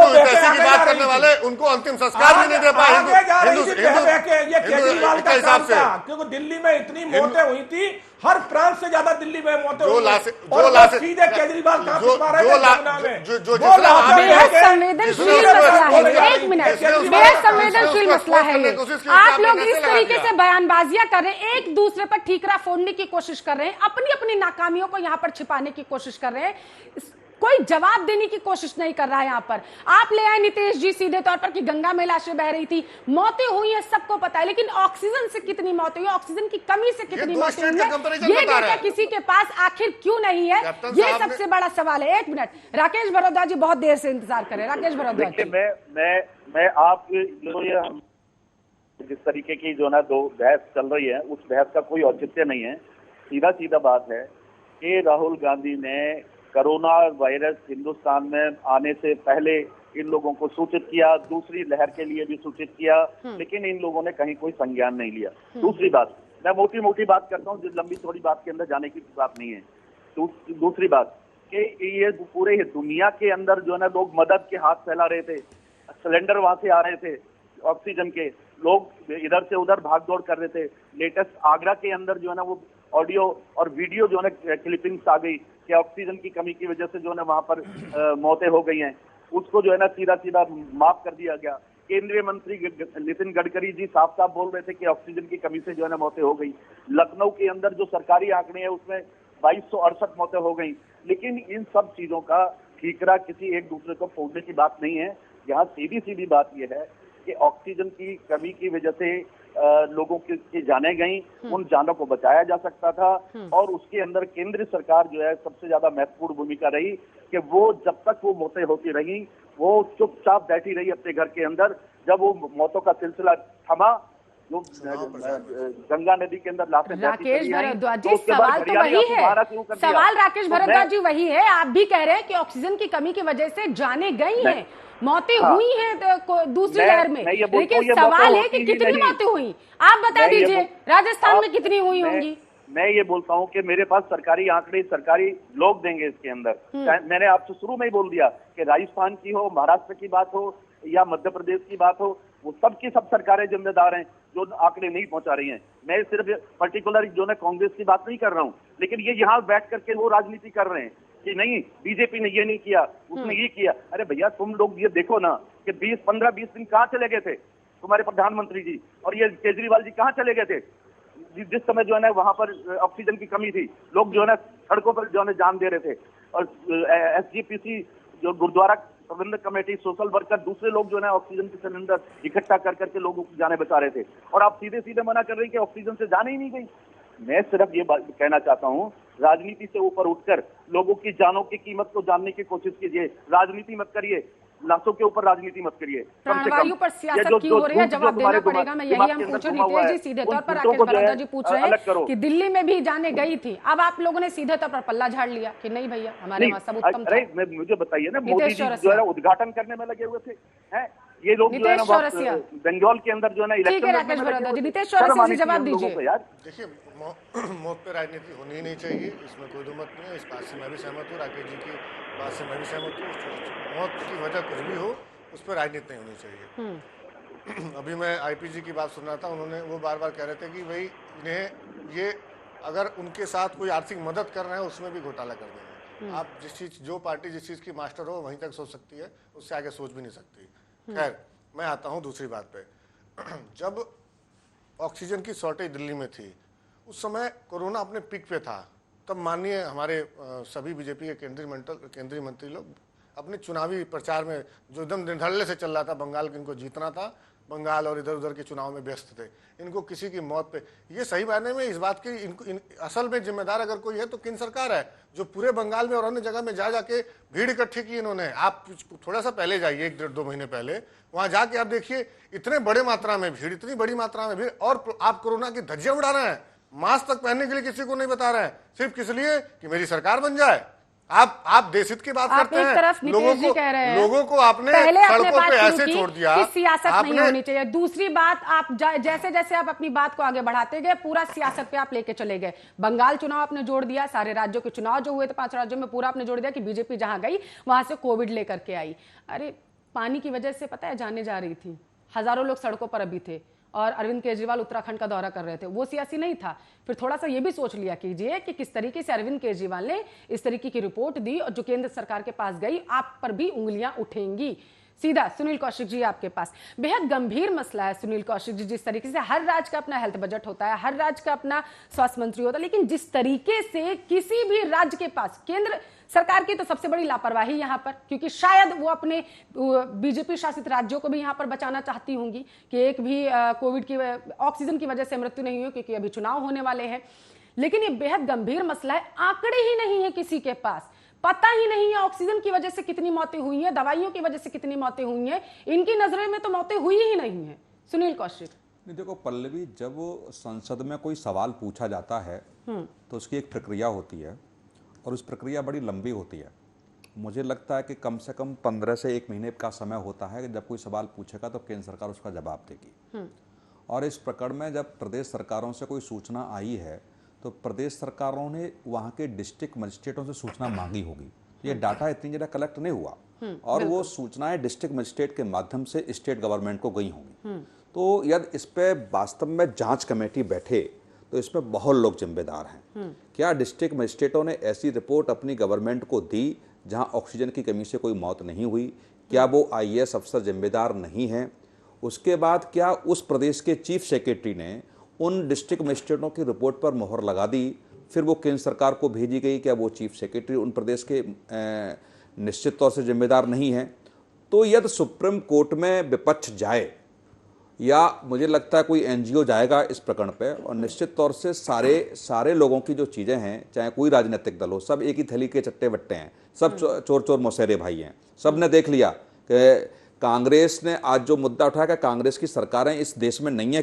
हितैषी की बात करने वाले, उनको अंतिम संस्कार भी नहीं दे पाए हिंदू के हिसाब से। क्योंकि दिल्ली में इतनी मौतें हुई थी, हर प्रांत से ज्यादा दिल्ली में मौतें हुई। सीधे केजरीवाल का संवेदनशील मसला है ये। आप लोग इस तरीके से बयानबाजियां कर रहे हैं, एक दूसरे पर ठीकरा फोड़ने की कोशिश कर रहे हैं, अपनी अपनी नाकामियों को यहाँ पर छिपाने की कोशिश कर रहे हैं, कोई जवाब देने की कोशिश नहीं कर रहा है। यहाँ पर आप ले आए नीतीश जी सीधे तौर पर कि गंगा में लाशें बह रही थी, मौतें हुई हैं, सबको पता है, लेकिन ऑक्सीजन से कितनी मौतें हुई, ऑक्सीजन की कमी से कितनी मौतें हुई है, ये डेटा किसी के पास आखिर क्यों नहीं है? ये सबसे बड़ा सवाल है। 1 मिनट, राकेश भारद्वाज जी बहुत देर से इंतजार कर रहे हैं। राकेश भारद्वाज जी, मैं आप जो ये जिस तरीके की जो ना दो बहस चल रही है, उस बहस का कोई औचित्य नहीं है। सीधा बात है कि राहुल गांधी ने कोरोना वायरस हिंदुस्तान में आने से पहले इन लोगों को सूचित किया, दूसरी लहर के लिए भी सूचित किया, लेकिन इन लोगों ने कहीं कोई संज्ञान नहीं लिया। दूसरी बात, मैं मोटी बात करता हूँ, लंबी थोड़ी बात के अंदर जाने की बात नहीं है। दूसरी बात कि ये पूरे दुनिया के अंदर जो है ना लोग मदद के हाथ फैला रहे थे, सिलेंडर वहां से आ रहे थे, ऑक्सीजन के, लोग इधर से उधर भाग दौड़ कर रहे थे। लेटेस्ट आगरा के अंदर जो है ना वो ऑडियो और वीडियो जो है ना क्लिपिंग्स आ गई कि ऑक्सीजन की कमी की वजह से जो है ना वहां पर मौतें हो गई हैं, उसको जो है ना सीधा माफ कर दिया गया। केंद्रीय मंत्री नितिन गडकरी जी साफ बोल रहे थे कि ऑक्सीजन की कमी से जो है ना मौतें हो गई। लखनऊ के अंदर जो सरकारी आंकड़े हैं उसमें 2268 मौतें हो गई। लेकिन इन सब चीजों का ठीकरा किसी एक दूसरे को फोड़ने की बात नहीं है। यहाँ सीधी बात यह है कि ऑक्सीजन की कमी की वजह से लोगों की जानें गई, उन जानों को बचाया जा सकता था। और उसके अंदर केंद्र सरकार जो है सबसे ज्यादा महत्वपूर्ण भूमिका रही कि वो जब तक वो मौतें होती रही वो चुपचाप बैठी रही अपने घर के अंदर। जब वो मौतों का सिलसिला थमा, जो गंगा नदी के अंदर लाशें, राकेश भारद्वाज जी सवाल तो वही है, सवाल राकेश भारद्वाज जी वही है। आप भी कह रहे हैं कि ऑक्सीजन की कमी की वजह से जाने गई हैं, मौतें हुई हैं दूसरी लहर में, लेकिन सवाल है कि कितनी मौतें हुई? आप बता दीजिए राजस्थान में कितनी हुई होंगी? मैं ये बोलता हूँ कि मेरे पास सरकारी आंकड़े, सरकारी लोग देंगे इसके अंदर। मैंने आपसे शुरू में ही बोल दिया कि राजस्थान की हो, महाराष्ट्र की बात हो या मध्य प्रदेश की बात हो, वो सब की सब सरकारें जिम्मेदार हैं जो आंकड़े नहीं पहुंचा रही हैं। मैं सिर्फ पर्टिकुलर जो है कांग्रेस की बात नहीं कर रहा हूँ, लेकिन ये यहाँ बैठ करके वो राजनीति कर रहे हैं कि नहीं बीजेपी ने ये नहीं किया, उसने ये किया। अरे भैया तुम लोग ये देखो ना कि 15-20 दिन कहाँ चले गए थे तुम्हारे प्रधानमंत्री जी, और ये केजरीवाल जी कहाँ चले गए थे जिस समय जो है ना वहां पर ऑक्सीजन की कमी थी, लोग जो है ना सड़कों पर जो है जान दे रहे थे। और SGPC जो गुरुद्वारा प्रबंधक कमेटी, सोशल वर्कर, दूसरे लोग जो है ना ऑक्सीजन के सिलेंडर इकट्ठा कर करके लोगों की जाने बचा रहे थे, और आप सीधे सीधे मना कर रहे हैं कि ऑक्सीजन से जाने ही नहीं गई। मैं सिर्फ ये बात कहना चाहता हूँ, राजनीति से ऊपर उठकर लोगों की जानों की कीमत को जानने की कोशिश कीजिए। राजनीति मत करिए, लाशों के ऊपर राजनीति मत करिए। प्राणवायु पर सियासत क्यों हो रही है, जवाब देना पड़ेगा। मैं यही हम पूछ रहे नीतीश जी सीधे तौर पर राकेश बड़ौदा जी पूछ रहे हैं कि दिल्ली में भी जाने गई थी, अब आप लोगों ने सीधे तौर पर पल्ला झाड़ लिया कि नहीं भैया हमारे वहां सब उत्तम था। अरे मुझे बताइए ना, मोदी जी जो है उद्घाटन करने में लगे हुए थे, हैं ये लोग जो है ना बंगाल के अंदर जो है ना इलेक्शन में राकेश बड़ौदा जी, नीतीश चौरसिया जी जवाब दीजिए। यार देखिए, मौत पे राजनीति होनी ही नहीं चाहिए, इसमें कोई दो मत नहीं है। इस बात से मैं भी सहमत हूँ, राकेश जी की बात से मैं भी सहमत हूँ। मौत की वजह कुछ भी हो, उस पर राजनीति नहीं होनी चाहिए। अभी मैं IPG की बात सुन रहा था, उन्होंने वो बार बार कह रहे थे कि भाई इन्हें ये अगर उनके साथ कोई आर्थिक मदद कर रहे हैं उसमें भी घोटाला कर देंगे। आप जो पार्टी जिस चीज़ की मास्टर हो वहीं तक सोच सकती है, उससे आगे सोच भी नहीं सकती। खैर, मैं आता हूँ दूसरी बात पे। जब ऑक्सीजन की शॉर्टेज दिल्ली में थी, उस समय कोरोना अपने पीक पे था, तब माननीय हमारे सभी बीजेपी के केंद्रीय मंत्री लोग अपने चुनावी प्रचार में जो एकदम निर्धड़ल्ले से चल रहा था, बंगाल को इनको जीतना था, बंगाल और इधर उधर के चुनाव में व्यस्त थे। इनको किसी की मौत पे, ये सही मायने में इस बात की असल में जिम्मेदार अगर कोई है तो केंद्र सरकार है, जो पूरे बंगाल में और अन्य जगह में जा जाके भीड़ इकट्ठी की इन्होंने। आप थोड़ा सा पहले जाइए, 1-1.5-2 महीने पहले, वहां जाके आप देखिए इतने बड़े मात्रा में भीड़, इतनी बड़ी मात्रा में भीड़, और आप कोरोना की धज्जियां उड़ा रहे हैं। मास्क तक पहनने के लिए किसी को नहीं बता रहे हैं, सिर्फ किस लिए कि मेरी सरकार बन जाए। आप देशहित की बात करते हैं, लोगों को आपने सड़कों पे ऐसे छोड़ दिया कि सियासत नहीं होनी चाहिए। दूसरी बात, आप जैसे जैसे आप अपनी बात को आगे बढ़ाते गए, पूरा सियासत पे आप लेके चले गए। बंगाल चुनाव आपने जोड़ दिया, सारे राज्यों के चुनाव जो हुए थे 5 राज्यों में, पूरा आपने जोड़ दिया कि बीजेपी जहां गई वहां से कोविड लेकर के आई। अरे पानी की वजह से पता है जाने जा रही थी, हजारों लोग सड़कों पर अभी थे, और अरविंद केजरीवाल उत्तराखंड का दौरा कर रहे थे, वो सियासी नहीं था। फिर थोड़ा सा ये भी सोच लिया कीजिए कि किस तरीके से अरविंद केजरीवाल ने इस तरीके की रिपोर्ट दी और जो केंद्र सरकार के पास गई, आप पर भी उंगलियां उठेंगी। सीधा सुनील कौशिक जी आपके पास, बेहद गंभीर मसला है सुनील कौशिक जी। जिस तरीके से हर राज्य का अपना हेल्थ बजट होता है, हर राज्य का अपना स्वास्थ्य मंत्री होता है, लेकिन जिस तरीके से किसी भी राज्य के पास, केंद्र सरकार की तो सबसे बड़ी लापरवाही यहां पर, क्योंकि शायद वो अपने बीजेपी शासित राज्यों को भी यहां पर बचाना चाहती होंगी कि एक भी कोविड की ऑक्सीजन की वजह से मृत्यु नहीं हो, क्योंकि अभी चुनाव होने वाले हैं। लेकिन ये बेहद गंभीर मसला है, आंकड़े ही नहीं है किसी के पास, पता ही नहीं है ऑक्सीजन की वजह से कितनी मौतें हुई हैं, दवाइयों की वजह से कितनी मौतें हुई हैं। इनकी नजरों में तो मौतें हुई ही नहीं है। सुनील कौशिक, देखो पल्लवी, जब संसद में कोई सवाल पूछा जाता है तो उसकी एक प्रक्रिया होती है, और उस प्रक्रिया बड़ी लंबी होती है। मुझे लगता है कि कम से कम 15 से 1 महीने का समय होता है कि जब कोई सवाल पूछेगा तो केंद्र सरकार उसका जवाब देगी। और इस प्रकरण में जब प्रदेश सरकारों से कोई सूचना आई है तो प्रदेश सरकारों ने वहाँ के डिस्ट्रिक्ट मजिस्ट्रेटों से सूचना मांगी होगी। ये डाटा इतनी ज़्यादा कलेक्ट नहीं हुआ, और वो सूचनाएं डिस्ट्रिक्ट मजिस्ट्रेट के माध्यम से स्टेट गवर्नमेंट को गई होंगी। तो यदि इस पर वास्तव में जांच कमेटी बैठे तो इसमें बहुत लोग जिम्मेदार हैं। क्या डिस्ट्रिक्ट मजिस्ट्रेटों ने ऐसी रिपोर्ट अपनी गवर्नमेंट को दी जहां ऑक्सीजन की कमी से कोई मौत नहीं हुई? क्या वो IAS अफसर जिम्मेदार नहीं हैं? उसके बाद क्या उस प्रदेश के चीफ सेक्रेटरी ने उन डिस्ट्रिक्ट मजिस्ट्रेटों की रिपोर्ट पर मोहर लगा दी, फिर वो केंद्र सरकार को भेजी गई? क्या वो चीफ सेक्रेटरी उन प्रदेश के निश्चित तौर से जिम्मेदार नहीं हैं? तो यदि सुप्रीम कोर्ट में विपक्ष जाए या मुझे लगता है कोई NGO जाएगा इस प्रकरण पे, और निश्चित तौर से सारे लोगों की जो चीज़ें हैं, चाहे कोई राजनीतिक दल हो, सब एक ही थैली के चट्टे बट्टे हैं, सब चोर मौसेरे भाई हैं। सब ने देख लिया कि कांग्रेस ने आज जो मुद्दा उठाया, क्या कांग्रेस की सरकारें इस देश में नहीं है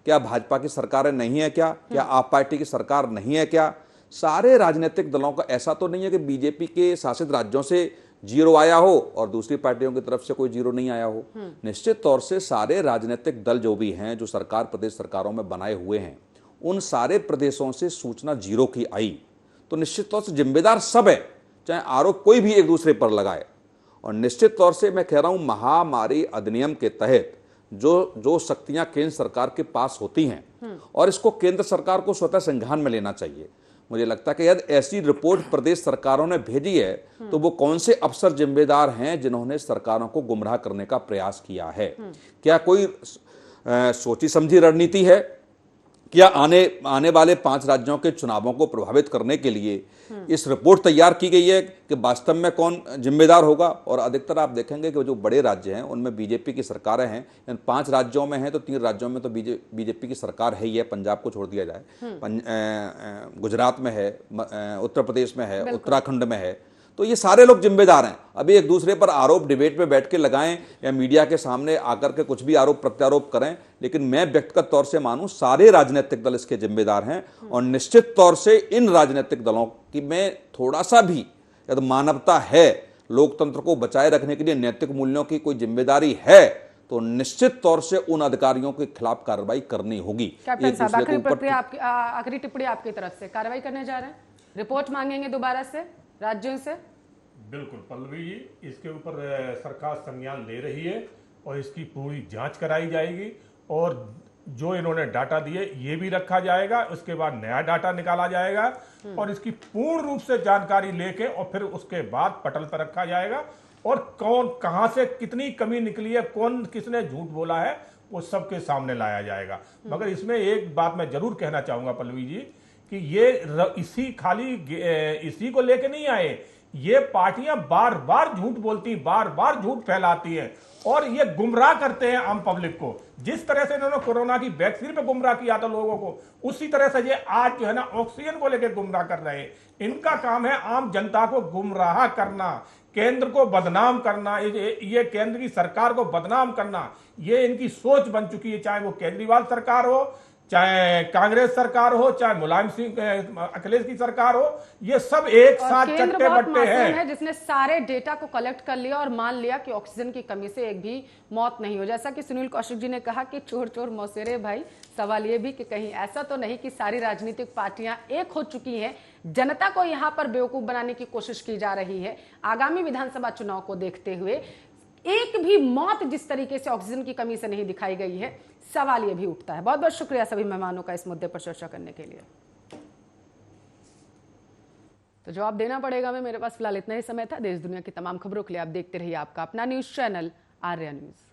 क्या भाजपा की सरकारें नहीं है क्या आप पार्टी की सरकार नहीं है क्या? सारे राजनीतिक दलों का ऐसा तो नहीं है कि बीजेपी के शासित राज्यों से 0 आया हो और दूसरी पार्टियों की तरफ से कोई 0 नहीं आया हो। निश्चित तौर से सारे राजनीतिक दल जो भी हैं, जो सरकार प्रदेश सरकारों में बनाए हुए हैं, उन सारे प्रदेशों से सूचना जीरो की आई तो निश्चित तौर से जिम्मेदार सब है, चाहे आरोप कोई भी एक दूसरे पर लगाए। और निश्चित तौर से मैं कह रहा हूं, महामारी अधिनियम के तहत जो शक्तियां केंद्र सरकार के पास होती हैं और इसको केंद्र सरकार को स्वतः संज्ञान में लेना चाहिए। मुझे लगता है कि यदि ऐसी रिपोर्ट प्रदेश सरकारों ने भेजी है तो वो कौन से अफसर जिम्मेदार हैं जिन्होंने सरकारों को गुमराह करने का प्रयास किया है। क्या कोई सोची समझी रणनीति है? क्या आने वाले 5 राज्यों के चुनावों को प्रभावित करने के लिए इस रिपोर्ट तैयार की गई है कि वास्तव में कौन जिम्मेदार होगा? और अधिकतर आप देखेंगे कि जो बड़े राज्य हैं उनमें बीजेपी की सरकारें हैं। इन 5 राज्यों में हैं तो 3 राज्यों में तो बीजेपी की सरकार है ही है, पंजाब को छोड़ दिया जाए। गुजरात में है, उत्तर प्रदेश में है, उत्तराखंड में है। तो ये सारे लोग जिम्मेदार हैं। अभी एक दूसरे पर आरोप डिबेट में बैठ के लगाएं या मीडिया के सामने आकर के कुछ भी आरोप प्रत्यारोप करें, लेकिन मैं व्यक्तिगत तौर से मानूं सारे राजनीतिक दल इसके जिम्मेदार हैं। और निश्चित तौर से इन राजनीतिक दलों की में थोड़ा सा भी यदि मानवता है, लोकतंत्र को बचाए रखने के लिए नैतिक मूल्यों की कोई जिम्मेदारी है तो निश्चित तौर से उन अधिकारियों के खिलाफ कार्रवाई करनी होगी। कैप्टन साहब, आखिरी टिप्पणी आपकी तरफ से, कार्रवाई करने जा रहे हैं, रिपोर्ट मांगेंगे दोबारा से राज्यों से? बिल्कुल पल्लवी जी, इसके ऊपर सरकार संज्ञान ले रही है और इसकी पूरी जांच कराई जाएगी और जो इन्होंने डाटा दिए ये भी रखा जाएगा। उसके बाद नया डाटा निकाला जाएगा और इसकी पूर्ण रूप से जानकारी लेके और फिर उसके बाद पटल पर रखा जाएगा और कौन कहां से कितनी कमी निकली है, कौन किसने झूठ बोला है, वो सबके सामने लाया जाएगा। मगर इसमें एक बात मैं जरूर कहना चाहूंगा पल्लवी जी कि ये इसी को लेके नहीं आए। ये पार्टियां बार बार झूठ बोलती, बार बार झूठ फैलाती हैं और ये गुमराह करते हैं आम पब्लिक को। जिस तरह से इन्होंने कोरोना की वैक्सीन पे गुमराह किया था लोगों को, उसी तरह से ये आज जो है ना ऑक्सीजन को लेकर गुमराह कर रहे हैं। इनका काम है आम जनता को गुमराह करना, केंद्र को बदनाम करना, ये केंद्र की सरकार को बदनाम करना, ये इनकी सोच बन चुकी है। चाहे वो केजरीवाल सरकार हो, चाहे कांग्रेस सरकार हो, चाहे मुलायम सिंह अखिलेश की सरकार हो, ये सब एक साथ चट्टे बट्टे हैं। जिसने सारे डेटा को कलेक्ट कर लिया और मान लिया कि ऑक्सीजन की कमी से एक भी मौत नहीं हो। जैसा कि सुनील कौशिक जी ने कहा कि चोर चोर मौसेरे भाई, सवाल ये भी कि कहीं ऐसा तो नहीं कि सारी राजनीतिक पार्टियां एक हो चुकी हैं, जनता को यहां पर बेवकूफ बनाने की कोशिश की जा रही है। आगामी विधानसभा चुनाव को देखते हुए एक भी मौत जिस तरीके से ऑक्सीजन की कमी से नहीं दिखाई गई है, सवाल यह भी उठता है। बहुत बहुत शुक्रिया सभी मेहमानों का इस मुद्दे पर चर्चा करने के लिए। तो जवाब देना पड़ेगा मैं, मेरे पास फिलहाल इतना ही समय था। देश दुनिया की तमाम खबरों के लिए आप देखते रहिए आपका अपना न्यूज चैनल आर्या न्यूज।